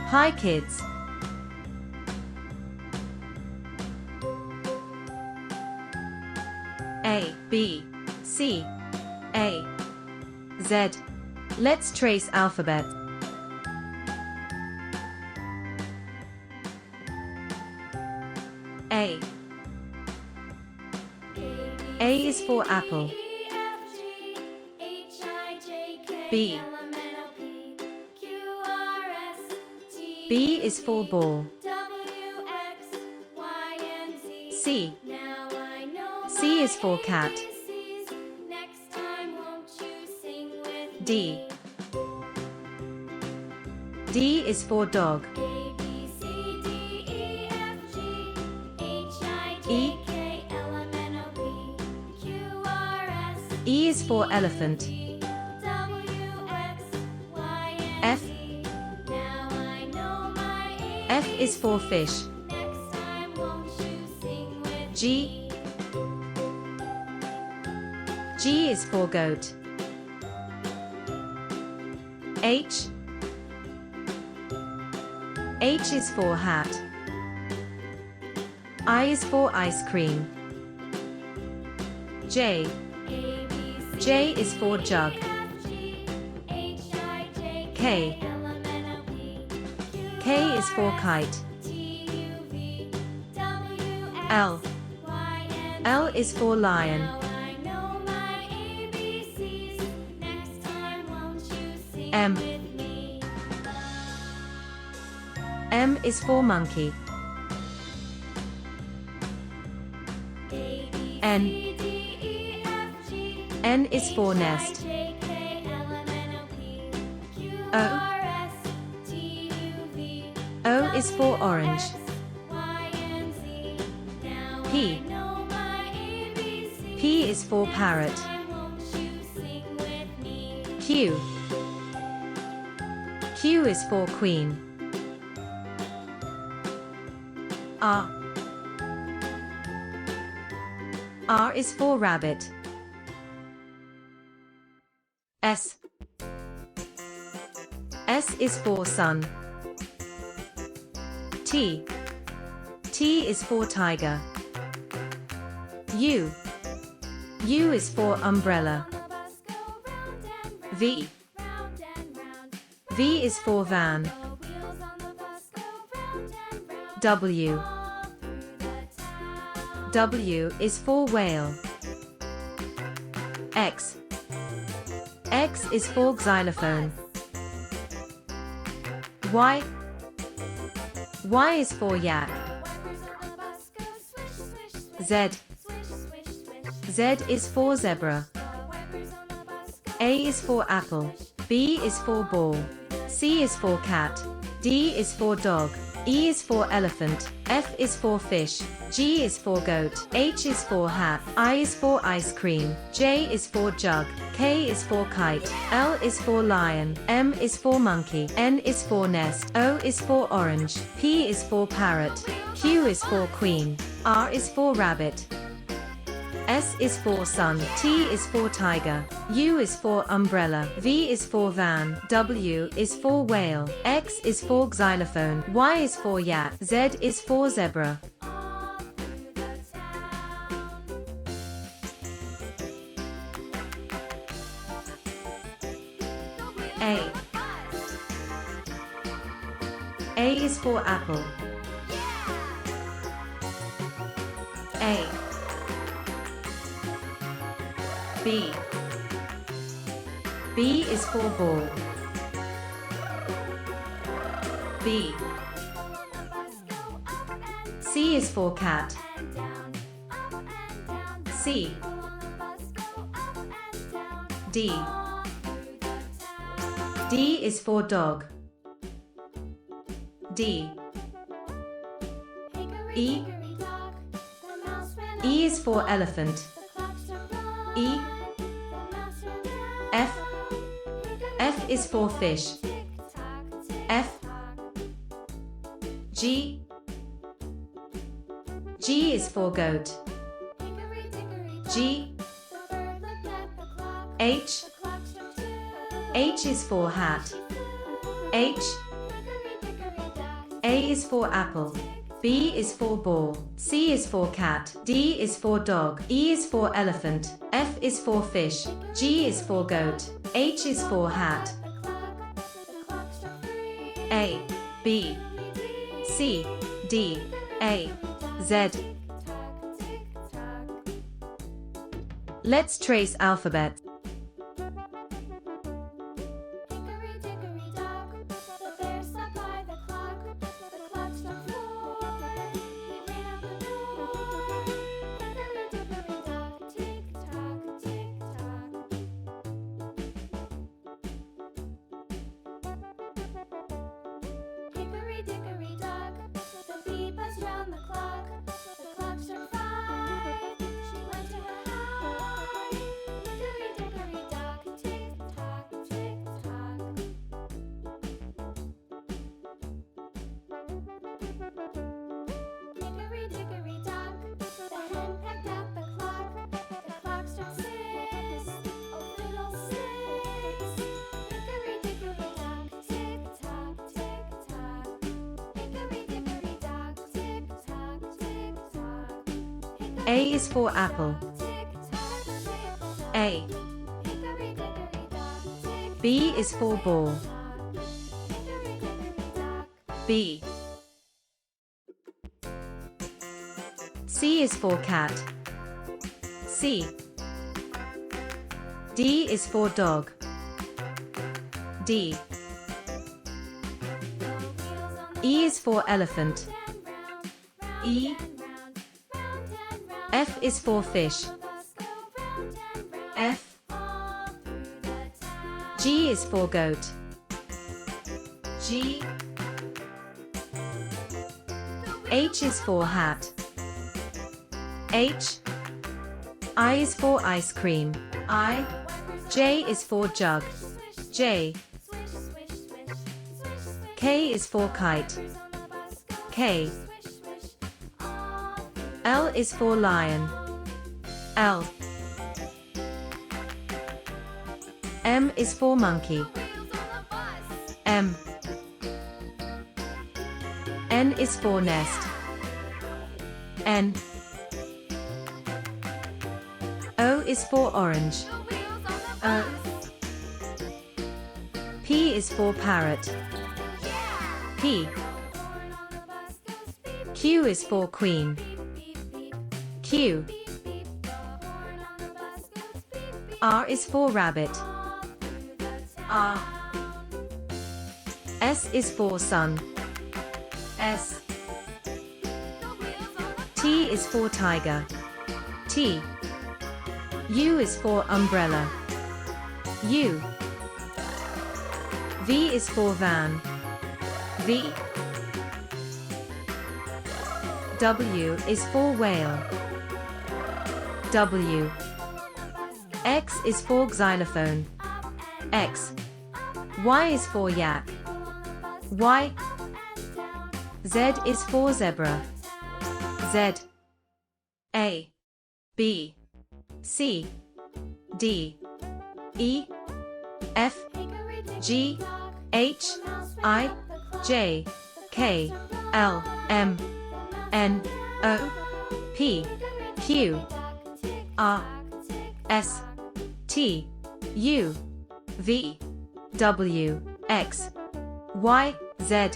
Hi kids. A, B, C, A, Z. Let's trace alphabet. A. A is for apple. B. B is for ball. C. C is for cat. D. D is for dog. E. E is for elephant. F. F is for fish. G. G is for goat. H. H is for hat. I is for ice cream. J. J is for jug. K. K is for kite. L. L is for lion. M. M is for monkey. N. N is for nest. O. O is for orange. P. P is for parrot. Q. Q is for queen. R. R is for rabbit. S. S is for sun. T. T is for tiger. U. U is for umbrella. V. V is for van. W. W is for whale. X. X is for xylophone. Y. Y is for yak. Z. Z is for zebra. A is for apple. B is for ball. C is for cat. D is for dog. E is for elephant. F is for fish. G is for goat. H is for hat. I is for ice cream. J is for jug. K is for kite. L is for lion. M is for monkey. N is for nest. O is for orange. P is for parrot. Q is for queen. R is for rabbit. S is for sun. T is for tiger. U is for umbrella. V is for van. W is for whale. X is for xylophone. Y is for yak. Z is for zebra. A. A is for apple. A. B. B is for ball. B. C is for cat. C. D. D is for dog. D. E. E is for elephant. E. F. F is for fish. F. G. G is for goat. G. H. H is for hat. H. A is for apple. B is for ball. C is for cat. D is for dog. E is for elephant. F is for fish. G is for goat. H is for hat. A, B, C, D, A, Z. Let's trace alphabet. A is for apple. A. B is for ball. B. C is for cat. C. D is for dog. D. E is for elephant. E. F is for fish. F. G is for goat. G. H is for hat. H. I is for ice cream. I. J is for jug. J. K is for kite. K. L is for lion. L. M is for monkey. M. N is for nest. N. O is for orange. O. P is for parrot. P. Q is for queen. Q. R is for rabbit. R. S is for sun. S. T is for tiger. T. U is for umbrella. U. V is for van. V. W is for whale. W. X is for xylophone. X. Y is for yak. Y. Z is for zebra. Z. A. B. C. D. E. F. G. H. I. J. K. L. M. N. O. P. Q. R. S. T. U. V. W. X. Y. Z.